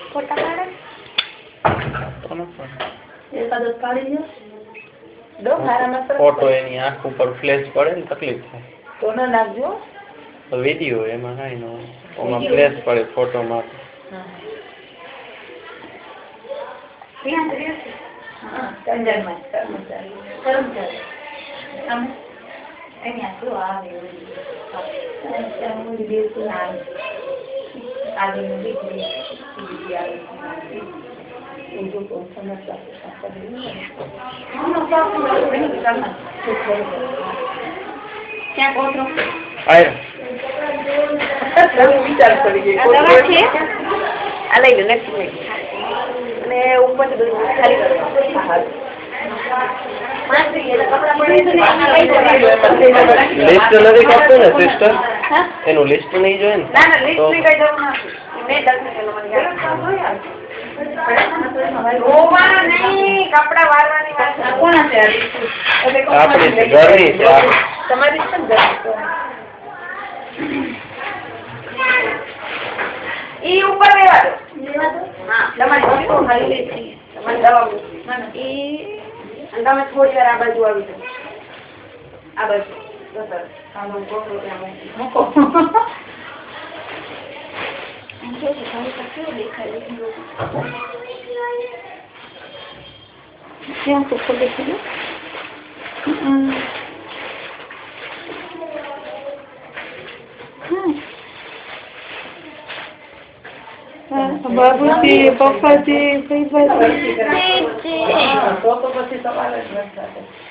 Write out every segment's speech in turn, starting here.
ફોટા પાડે એકાદો પાડી દો દો હારામાં ફોટો એની આંખ ઉપર ફ્લેશ પડે ને તકલીફ થાય તો ન નાખજો વિડિયો એમાં કાંઈ ન ઓમાં ફ્લેશ પડે ફોટોમાં કર્મચારી અમે અહીંયા તો આવે આગળનું દીકરી ક્યાં કોતરો વિચાર પડી ગઈ આ લઈ લો લક્ષ્મી અને ઉપર ખાલી લિસ્ટ નથી કાપતું ને સિસ્ટર એનું લિસ્ટ નહીં જોઈએ ને આપણી ઘરની છે તમારી ઈ ઉપર લેવા દો હા તમારી વસ્તુ ખાલી છે તમારી દવા ઈ અને તમે થોડી વાર આ બાજુ આવી જાઓ આ બાજુ બસ સામાન કોકરો ત્યાં મૂકો ક્યાં તો ખોલે છે બાબુજી પપ્પાજી કઈ બાજુ તો પછી સવાલ જ નથી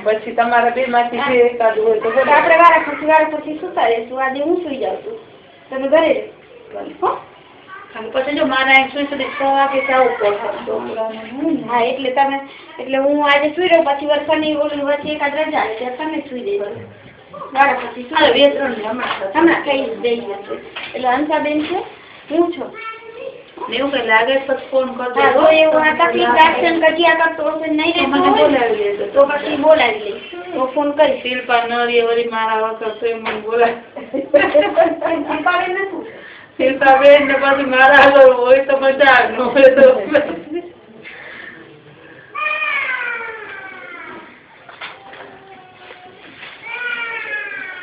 પછી તમારા બે માંથી જે એકાદું હોય તો આપણે વારા પછી સુતા રહેશું આજે હું સુઈ જાઉં છું તમે ઘરે પછી જો મારા સુઈ સુધી 6 વાગે જવું પડે હા એટલે હું આજે સુઈ રહું પછી વરસાદની ઓલી વચ્ચે એકાદ રજા આવે ત્યારે તમે સુઈ જઈ વાળા પછી હમણાં કઈ દઈ જશે એટલે હંસાબેન છે હું છું એવું કઈ લાગે તો ફોન કરજો તો એવું આ તકલીફ રાખશે ને કજિયા કરતો હશે નહીં રહેતો મને બોલાવી દેજો તો પછી બોલાવી લઈશ તો ફોન કરીશ શિલ્પા નરી વરી મારા વખત તો મને બોલાવી શિલ્પા બેન ને પછી મારા આગળ હોય તો મજા આવે ન હોય તો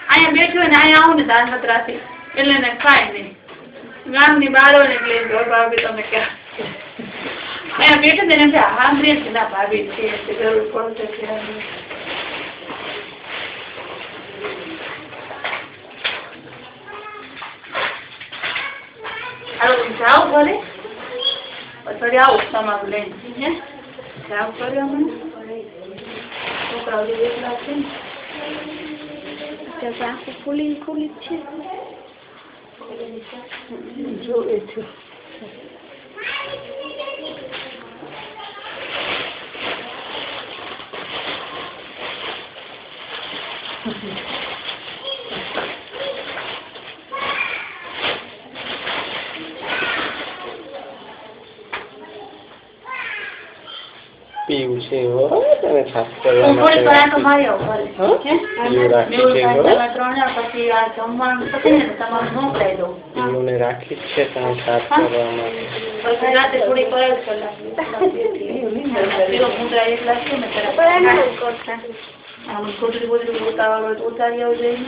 અહીંયા બેઠું ને અહીંયા આવું ને દાનમત રાતે એટલે ને ખાય નહીં ગામની બહાર હોય ને એટલે ભાભી તમે ક્યાં અહીંયા બેઠું ને એમ સાંભળીએ છે ના ભાભી છે જરૂર પડશે જાઓ ઘરે પછી આવું તમારું લઈને જાવ કર્યો મને છોકરાઓ એકલા છે ને આખું ફૂલી છે જોવે છે પીવું છે તને ખાસ કરવા થોડી કલાક મારી આવો રાખી આ જમવાનું પતે ને તમારું મોકલાઈ દઉં પીવુંને રાખી જ છે તને ખાસ કરવા માટે પછી રાતે થોડી કલાક મુદ્રા એકલા છે ને આમ થોડી બોલી ઉતાવળ ઉતારી આવું જોઈએ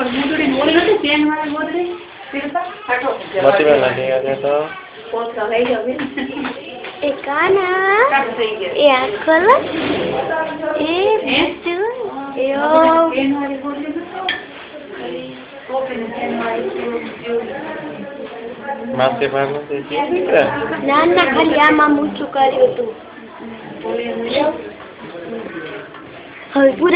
મુદડી બોલી નથી પેન વાળી બોલી મોટી તો પોતા લઈ જાવે એ કાના એ આંખલ એ બિસ્તુ એ પેન વાળી બોલી માસે ભાગનો છે ના ના ખાલી આમાં મૂછું કર્યું હતું હવે પૂરા